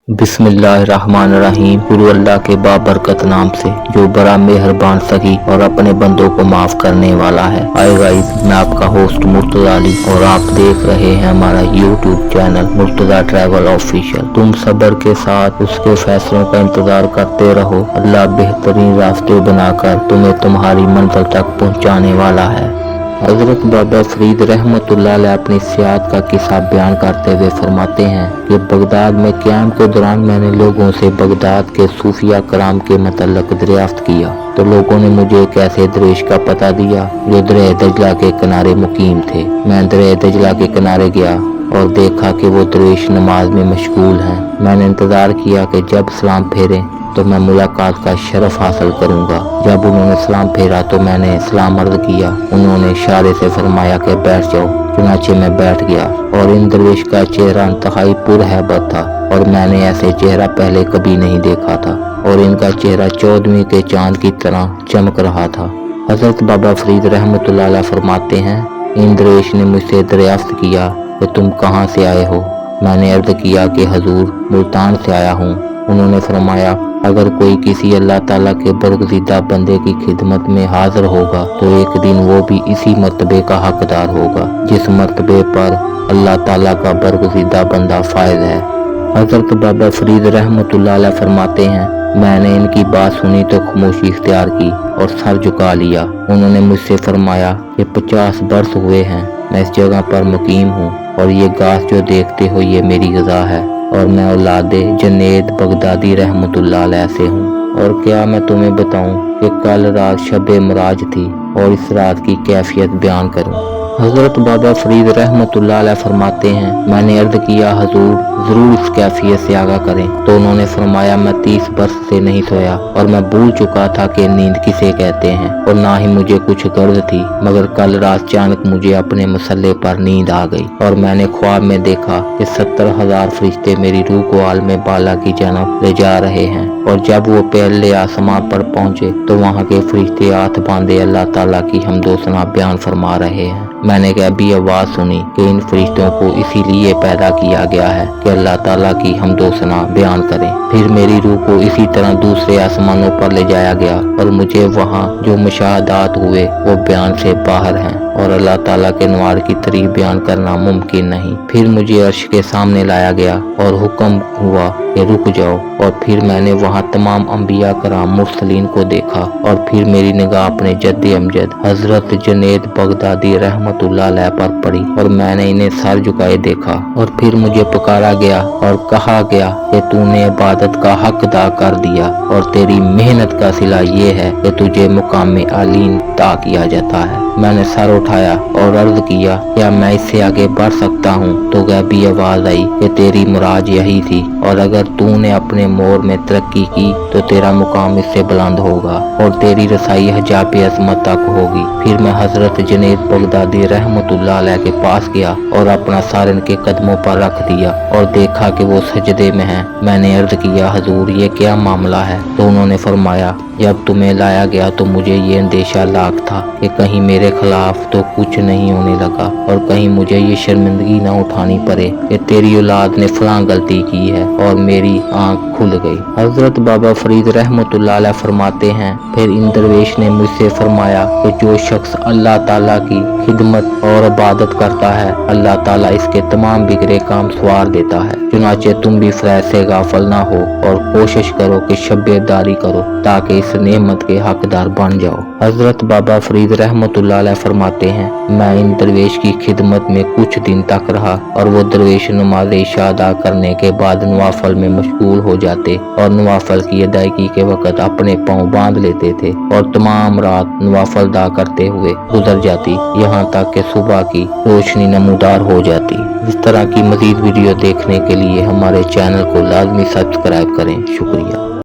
बिस्मिल्लाहिर्रहमानिर्रहीम। गुरु अल्लाह के बाबरकत नाम से जो बड़ा मेहरबान सही और अपने बंदों को माफ करने वाला है। हाय गाइस, मैं आपका होस्ट मुर्तजा अली और आप देख रहे हैं हमारा YouTube channel Murtaza travel official. तुम सब्र के साथ उसके फैसलों का इंतजार करते रहो। अल्लाह बेहतरीन रास्ते बनाकर तुम्हें तुम्हारी मंजिल तक पहुँचाने वाला है। हजरत बाबा फरीद रहमतुल्लाह अलैह अपनी सियाहत का किस्सा बयान करते हुए फरमाते हैं कि बगदाद में क़याम के दौरान मैंने लोगों से बगदाद के सूफिया कराम के मतलब दरियाफ्त किया तो लोगों ने मुझे एक ऐसे दरवेश का पता दिया जो दरिया दजला के किनारे मुकीम थे। मैं दरिया दजला के किनारे गया और देखा कि वो दरवेश नमाज में मशगूल हैं। मैंने इंतज़ार किया कि जब सलाम फेरे तो मैं मुलाकात का शरफ हासिल करूंगा। जब उन्होंने सलाम फेरा तो मैंने सलाम अर्ज किया। उन्होंने इशारे से फरमाया कि बैठ जाओ। चुनाचे मैं बैठ गया और इन दरवेश का चेहरा इंतहाई पुरहैबत था और मैंने ऐसे चेहरा पहले कभी नहीं देखा था और इनका चेहरा 14वीं के चांद की तरह चमक रहा था। हजरत बाबा फरीद रहमतुल्लाह अलैह फरमाते हैं, इन दरवेश ने मुझसे दरियाफ्त किया कि तुम कहाँ से आए हो। मैंने अर्ज किया कि हजूर मुल्तान से आया हूँ। उन्होंने फरमाया, अगर कोई किसी अल्लाह ताला के बरगज़ीदा बंदे की खिदमत में हाजिर होगा तो एक दिन वो भी इसी मर्तबे का हकदार होगा जिस मर्तबे पर अल्लाह ताला का बरगज़ीदा बंदा फायद है। हजरत बाबा फरीद रहमतुल्लाह अलैह फरमाते हैं, मैंने इनकी बात सुनी तो खामोशी इख्तियार की और सर झुका लिया। उन्होंने मुझसे फरमाया कि 50 बरस हुए हैं मैं इस जगह पर मुकीम हूँ और ये घास जो देखते हो ये मेरी ग़िज़ा है और मैं औलादे जुनैद बगदादी रहमतुल्लाह अलैह से हूँ। और क्या मैं तुम्हें बताऊँ कि कल रात शब मराज थी और इस रात की कैफियत बयान करूँ। हजरत बाबा फरीद रहमतुल्लाह अलैह फरमाते हैं, मैंने अर्ज किया हजूर ज़रूर इस कैफियत से आगाह करें तो उन्होंने फरमाया, मैं 30 बरस से नहीं सोया और मैं भूल चुका था कि नींद किसे कहते हैं और ना ही मुझे कुछ गर्ज थी, मगर कल रात अचानक मुझे अपने मसल्ले पर नींद आ गई और मैंने ख्वाब में देखा कि 70,000 फरिश्ते मेरी रूह को आलम बाला की जानब ले जा रहे हैं और जब वो पहले आसमां पर पहुंचे तो वहाँ के फरिश्ते हाथ बांधे अल्लाह ताला की हम्दो सना बयान फरमा रहे हैं। मैंने गैबी आवाज़ सुनी कि इन फरिश्तों को इसीलिए पैदा किया गया है कि अल्लाह ताला की हम्दो सना बयान करें। फिर मेरी रूह को इसी तरह दूसरे आसमानों पर ले जाया गया और मुझे वहाँ जो मुशाहदात हुए वो बयान से बाहर हैं और अल्लाह ताला के नवार की तारीफ बयान करना मुमकिन नहीं। फिर मुझे अर्श के सामने लाया गया और हुक्म हुआ कि रुक जाओ और फिर मैंने वहाँ तमाम अंबिया कराम मुरसलीन को देखा और फिर मेरी निगाह अपने जद्द अमजद हजरत जुनैद बगदादी रहमतुल्लाह अलैह पर पड़ी और मैंने इन्हें सर झुकाए देखा और फिर मुझे पुकारा गया और कहा गया कि तूने इबादत का हक अदा कर दिया और तेरी मेहनत का सिला ये है कि तुझे मुकाम आलीन अता किया जाता है। मैंने सर उठाया और अर्ज किया, क्या मैं इससे आगे बढ़ सकता हूँ? तो गैबी आवाज आई कि तेरी मुराद यही थी और अगर तूने अपने मोर में तरक्की की तो तेरा मुकाम इससे बुलंद होगा और तेरी रसाई हजाब अज़मत तक होगी। फिर मैं हजरत जुनैद बगदादी रहमतुल्लाह अलैह के पास गया और अपना सर इनके कदमों पर रख दिया और देखा कि वो सजदे में हैं। मैंने अर्ज किया, हजूर ये क्या मामला है? तो उन्होंने फरमाया, जब तुम्हें लाया गया तो मुझे ये अंदेशा लाख था कि कहीं मेरे खिलाफ तो कुछ नहीं होने लगा और कहीं मुझे ये शर्मिंदगी न उठानी पड़े कि तेरी औलाद ने फलां गलती की है और मेरी आंख खुल गई। हजरत बाबा फरीद रहमतुल्लाह अलैह फरमाते हैं, फिर इन दरवेश ने मुझसे फरमाया कि जो शख्स अल्लाह ताला की खिदमत और इबादत करता है अल्लाह ताला इसके तमाम बिगड़े काम सवार देता है। चुनाचे तुम भी फैज़ से गाफिल ना हो और कोशिश करो कि शब्बेदारी करो ताकि इस नेमत के हकदार बन जाओ। हजरत बाबा फरीद रहमतुल्लाह अलैह फरमाते हैं, मैं इन दरवेश की खिदमत में कुछ दिन तक रहा और वो दरवेश नमाज इशा अदा करने के बाद नवाफल में मशगूल हो जाते और नवाफल की अदायगी के वक़्त अपने पाँव बांध लेते थे और तमाम रात नवाफल अदा करते हुए गुजर जाती, यहाँ तक कि सुबह की रोशनी नमूदार हो जाती। इस तरह की मज़ीद वीडियो देखने के लिए हमारे चैनल को लाजमी सब्सक्राइब करें। शुक्रिया।